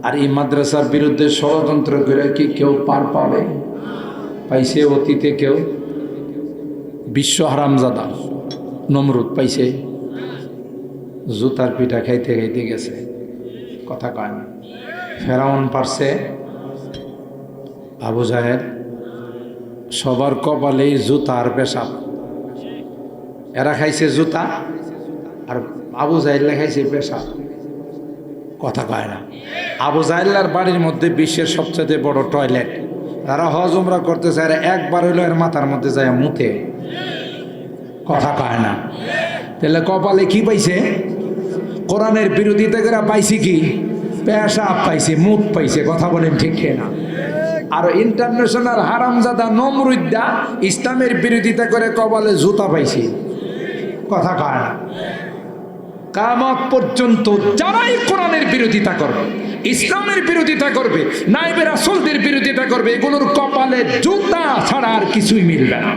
আর এই মাদ্রাসার বিরুদ্ধে ষড়যন্ত্র করে কি কেউ পার পাবে? পাইছে অতীতে কেউ? বিশ্ব হারামজাদা নমরুদ পাইছে, জুতার পিঠা খাইতে খাইতে গেছে, কথা কয় না। ফেরাউন পারছে, আবু জাহেল, সবার কপালেই জুতার পেশাব। এরা খাইছে জুতা আর আবু জাহেল্লা খাইছে পেশাব, কথা কয় না। আবু জাহেল্লার বাড়ির মধ্যে বিশ্বের সবচেয়ে বড় টয়লেট। তারা হজ উমরা করতেছে আর একবার হইলো এর মাথার মধ্যে যায় মুতে, কথা কয় না। তাহলে কপালে কি পাইছে? কোরআনের বিরোধিতা করে পাইছে কি? পেশাব পাইছে, মুত পাইছে, কথা বলেন ঠিক না? আর ইন্টারন্যাশনাল হারামজাদা নমরুদ্দা ইসলামের বিরোধিতা করে কপালে জুতা পাইছে, কথা কয় না। কিয়ামত পর্যন্ত যারাই কোরআনের বিরোধিতা করবে, ইসলামের বিরোধিতা করবে, নায়েবে রাসূলদের বিরোধিতা করবে, এগুলোর কপালে জুতা ছাড়া আর কিছুই মিলবে না।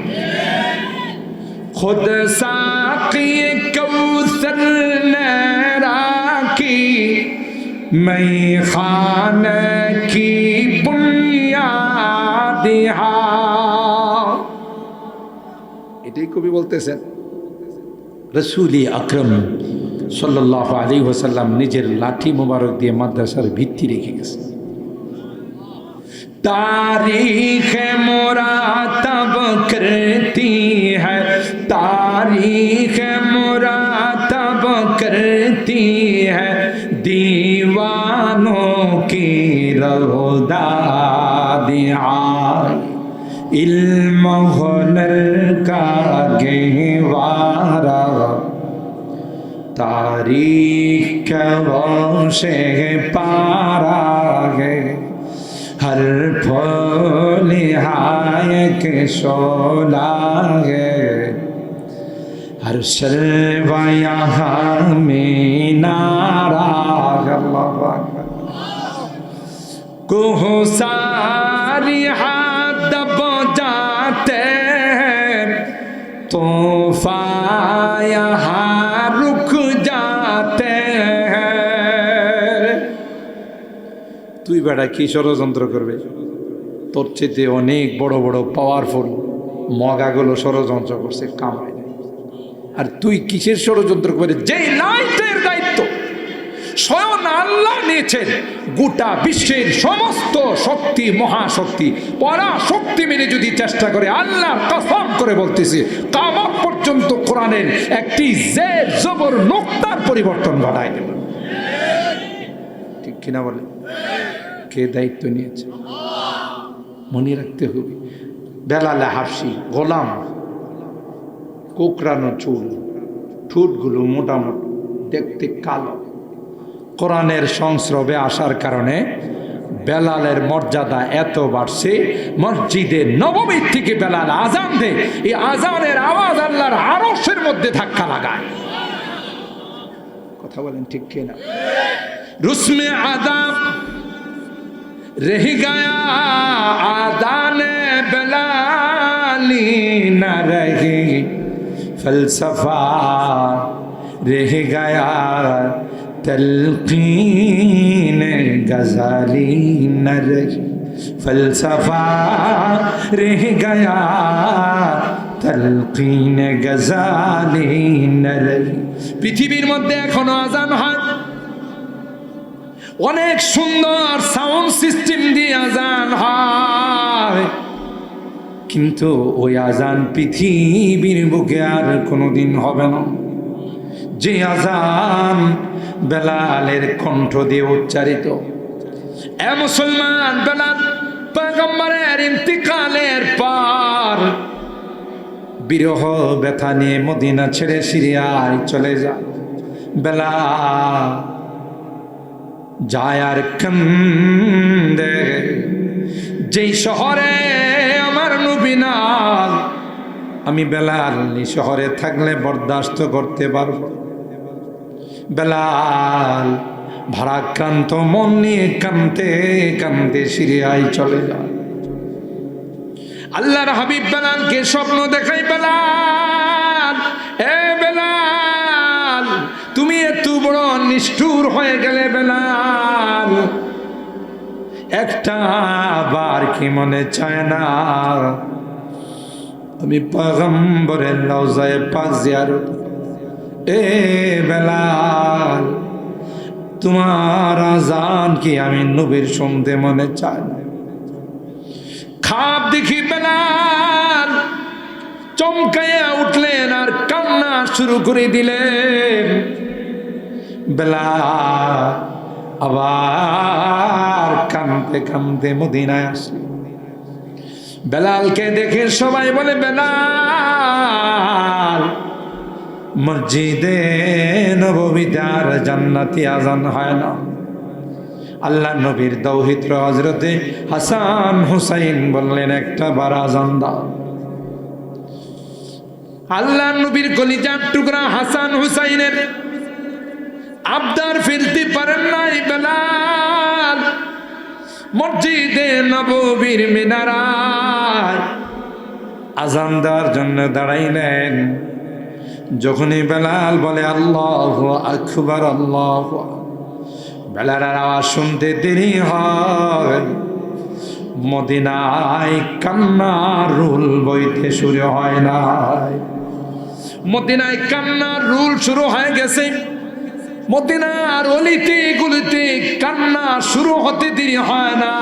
खुद साक़ी कौसर ने राखी मैं खाने की बुनियाद এটাই কবি বলতেছেন। রাসূল আকরাম সাল্লাল্লাহু আলাইহি ওয়াসাল্লাম নিজের লাঠি মোবারক দিয়ে মাদ্রাসার ভিত্তি রেখে গেছে। तारीख मुरातब करती है, तारीख मुरातब करती है दीवानों की रौदादिया, इल्म हुनर का गहवारा तारीख का रोशे पारा है, हर फूल के शोला है, हर शर्वा यहाँ में नारा है। कोह सारी हाथ दब जाते हैं, तूफ़ान यहाँ रुक जाते हैं। তুই বেটা কি ষড়যন্ত্র করবে? তোর চেয়ে অনেক বড় বড় পাওয়ারফুল মগাগুলো ষড়যন্ত্র করছে, কামাই নাই। আর তুই কিসের ষড়যন্ত্র করে? যে লাইটের দায়িত্ব স্বয়ং আল্লাহ নিয়েছেন, গোটা বিশ্বের সমস্ত শক্তি, মহাশক্তি, পরাশক্তি মিলে যদি চেষ্টা করে, আল্লাহর কসম করে বলতেছি, কিয়ামত পর্যন্ত কোরআনের একটি জের জবর নোক্তার পরিবর্তন ঘটায় দেবে। ঠিক কিনা বলে? কে দায়িত্ব নিয়েছে? মনে রাখতে হবে। বেলালে হাফসি গোলাম, কোকড়ানো চুল, ঠোঁটগুলো মোটামুটি, দেখতে কালো। কোরআনের সংস্রবে আসার কারণে বেলালের মর্যাদা এত বাড়ছে, মসজিদে নববীর থেকে বেলাল আজান দেয়, এই আজানের আওয়াজ আল্লাহর আরশের মধ্যে ধাক্কা লাগায়। কথা বলেন ঠিক কিনা? রুসমে আদাব रह गया आदान बेलाली न रही, फलसफा रह गया तलकीन गजाली न रही, फलसफा रह गया तलकीन गजाली न रही। পৃথিবীর মধ্যে এখনো আজান হয়, অনেক সুন্দর সাউন্ড সিস্টেম দিয়ে আজান হয়, কিন্তু ওই আজান পৃথিবীর বুকে আর কোনোদিন হবে না। যে আজান বেলালের কণ্ঠ দিয়ে উচ্চারিত। এ মুসলমান, বেলাল পয়গম্বরের ইন্তিকালের পর বিরহ ব্যথা নিয়ে মদিনা ছেড়ে সিরিয়ায় চলে যায়। বেলাল যায় আর কান্দে, যেই শহরে আমার নবী নাই, আমি বেলাল এই শহরে থাকলে বরদাস্ত করতে পারবো। বেলাল ভারাক্রান্ত মন নিয়ে কাঁদতে কাঁদতে সিরিয়ায় চলে যায়। আল্লাহর হাবিব বেলালকে স্বপ্ন দেখাই, বেলাল, এ বেলাল, তুমি এত বড় নিষ্ঠুর হয়ে গেলে বেলাল, একটা বার কি মনে চায় না আমি পয়গম্বরের রওজায়ে পাক জিয়ারত? এ বেলাল, তোমার আজান কি আমি নবীর শুনতে মনে চায় না? খাপ দেখি বেলাল চমকাইয়া উঠলেন আর কান্না শুরু করে দিলেন। বেলাল আবার কাঁদতে কাঁদতে মদিনায় আসলেন। বেলালকে দেখে সবাই বলে, বেলাল মসজিদে নববীতে আর জান্নাতি আজান হয় না। আল্লাহ নবীর দৌহিত্র হযরতে হাসান হুসাইন বললেন, একটা বার আজান দাও। আল্লাহ নবীর কলিজার টুকরা হাসান হুসাইনের আবদার ফেলতে পারেন নাই বেলাল মসজিদে নববীর মিনারায় আজান দেওয়ার জন্য দাঁড়াইলেন। যখনই বেলাল বলে আল্লাহু আকবার, আল্লাহু আকবার, বেলালের আওয়াজ শুনতে দেরি হয়, মদিনায় কান্নার রুল বইতে শুরু হয় না। মদিনায় কান্নার রুল শুরু হয়ে গেছে। মদিনার অলিতে গলিতে কান্না শুরু হতে দেরি হয় না।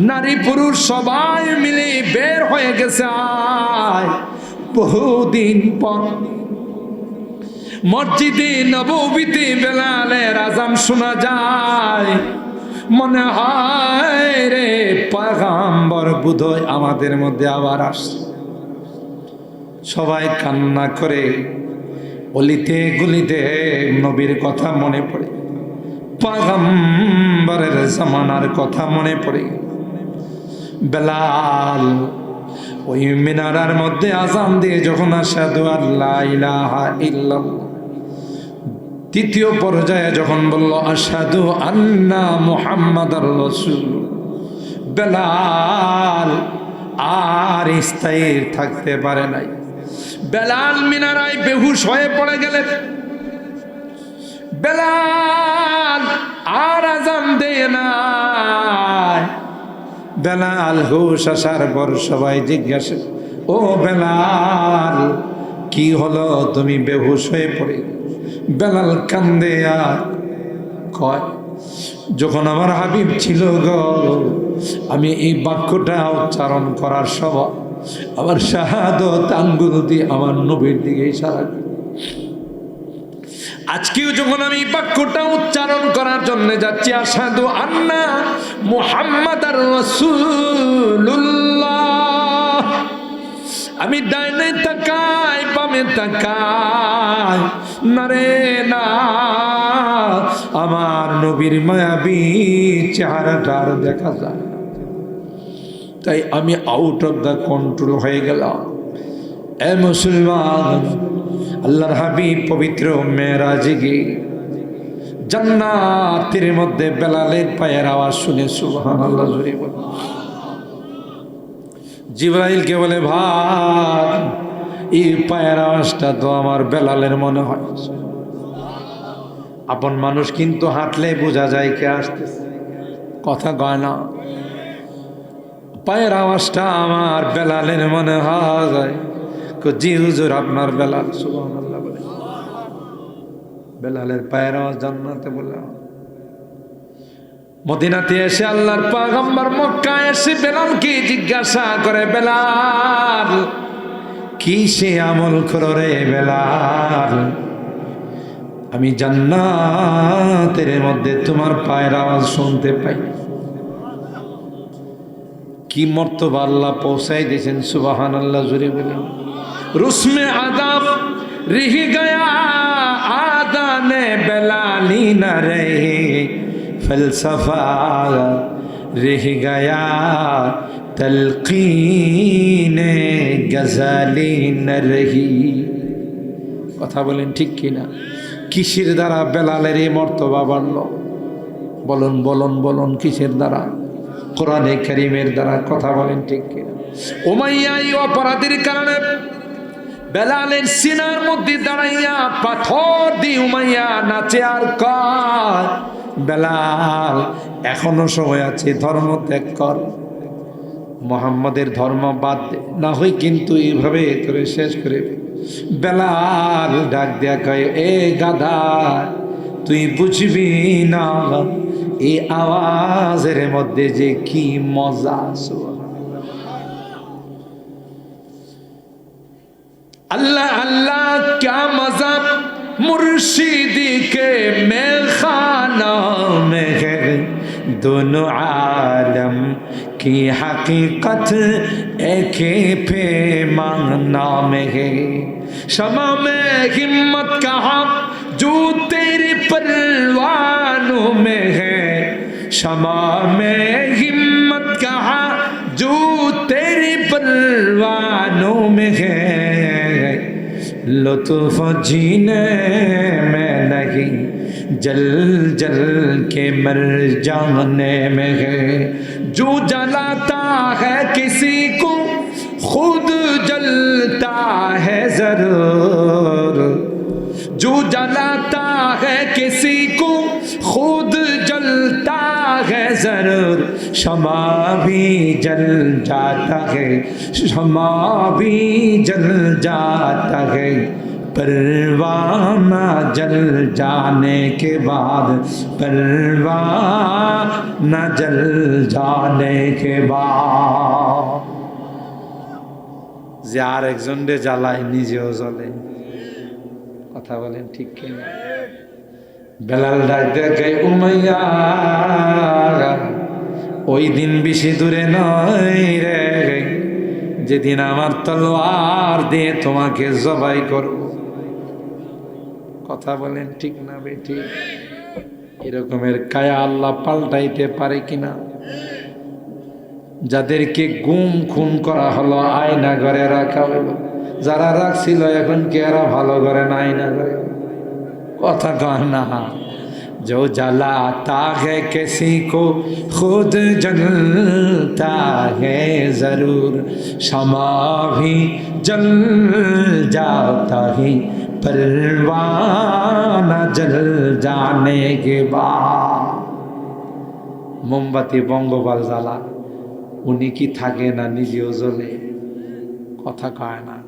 নারী পুরুষ সবাই মিলে বের হয়ে গেছে। বহুদিন পর মসজিদে নববীতে বেলালের আজান শোনা যায়। মনে হয় রে পয়গম্বর বোধহয় আমাদের মধ্যে আবার আসছে। সবাই কান্না করে, অলিতে গলিতে নবীর কথা মনে পড়ে, পয়গম্বরের জামানার কথা মনে পড়ে। বেলাল ওই মিনারার মধ্যে আজান দিয়ে যখন আশহাদু আল্লা ইলাহা ইল্লাল্লাহ, তৃতীয় পর্যায়ে যখন বলল আশহাদু আন্না মুহাম্মাদার রাসূল, বেলাল আর স্থায়ী থাকতে পারে নাই। বেলাল মিনারায় বেহুশ হয়ে পড়ে গেলেন। বেলাল আর আজান দেয় না। বেলাল হুশ আসার পর সবাই জিজ্ঞাসা, ও বেলাল কি হলো, তুমি বেহুশ হয়ে পড়ে? বেলাল কান্দে আর কয়, যখন আমার হাবিব ছিল গো, আমি এই বাক্যটা উচ্চারণ করার সময় আমার শাহাদত আঙ্গুল দিয়ে আমার নবীর দিকে ইশারা করি। আজকেও যখন আমি বাক্যটা উচ্চারণ করার জন্য যাচ্ছি, আশহাদু আন্না মুহাম্মাদার রাসূলুল্লাহ, আমি ডাইনে তাকাই বামে তাকাই, না রে না, আমার নবীর মায়াবী চেহারাটা আর দেখা যায় না। তাই আমি আউট অফ দ্য কন্ট্রোল হয়ে গেলাম। এ মুসলমান, আল্লাহর হাবিব পবিত্র মেরাজে গিয়ে জান্নাতের মধ্যে বেলালের পায়ের আওয়াজ শুনে সুবহানাল্লাহ জোরে বলে জিবরাইলকে বলে, ভাই এই পায়ের আওয়াজটা তো আমার বেলালের মনে হয়। আপন মানুষ কিন্তু হাঁটলে বোঝা যায় কে আসতেছে, কথা কয় না। পায়ের আওয়াজটা আমার বেলালের মনে হয়। জি হুজুর, আপনার বেলাল। সুবহানাল্লাহ বলে বেলালের পায়ের আওয়াজ জান্নাতে বলে। মদিনাতে এসে আল্লাহর পয়গম্বর মক্কায় এসে বেলালকে জিজ্ঞাসা করে, বেলাল কি সে আমল করো রে বেলাল, আমি জান্নাতের মধ্যে তোমার পায়ের আওয়াজ শুনতে পাই। কি মর্তবা আল্লাহ পৌঁছাই দিয়েছেন, সুবহানাল্লাহ জোরে বলেন। রুসমে আদাব रह गया आदाने बेलाली न रहे फलसफा रह गया तलकीन गजाली न रही। কথা বলেন ঠিক কিনা? কিসের দ্বারা বেলালের এই মর্তবা বাড়লো? বলুন বলুন বলুন, কিসের দ্বারা? কোরআনে কারীমের দ্বারা। কথা বলেন ঠিক কিনা? উমাইয়া এই অপরাধের কারণে বেলালের সিনার মধ্যে দাঁড়াইয়া পাথর দিয়ে উমাইয়া নাচে আর কয়, বেলাল এখনো সময় আছে, ধর্ম ত্যাগ কর, মোহাম্মদের ধর্ম বাদ দে, না হয় কিন্তু এইভাবে তোরে শেষ করে। বেলাল ডাক দেয়া কয়, এ গাধা, তুই বুঝবি না এই আওয়াজের মধ্যে যে কি মজা। अल्लाह अल्लाह क्या मजा मुर्शिदी के में खाना में है, दोनों आलम की हकीकत एक पैमाना में है। शमा में हिम्मत कहा जो तेरे परवानों में है, शमा में हिम्मत कहा जो तेरे परवानों में है, लुत्फ जीने में नहीं जल जल के मर जाने में है। जो जलाता है किसी को खुद जलता है जरूर, जो जलाता है किसी को खुद जलता है जरूर, शमा भी जल जाता है, शमा भी जल जाता है, परवाना जल जाने के बाद, परवाना जल जाने के बाद। যে আর একজন রে জ্বালায় নিজেও জ্বলে, কথা বলেন ঠিক কিনা? বেলাল ডাক দেখে, উমাইয়া ওই দিন বেশি দূরে নয় রে, যেদিন আমার তলোয়ার দিয়ে তোমাকে জবাই করব। কথা বলেন ঠিক না বেঠিক? এরকমের কায়া আল্লাহ পাল্টাইতে পারে কিনা? যাদেরকে গুম খুন করা হলো আয়না ঘরে রাখা হলো, যারা রাখছিল এখন কি এরা ভালো করে না আয়না ঘরে? কথা কন না। जो जलाता है किसी को खुद जलता है जरूर, शमा भी जल जाता है, परवाना जल जाने के बाद। মোমবাতি বঙ্গবাল জ্বালা, উনি কি থাকে না নিজেও জ্বলে? কথা কয় না।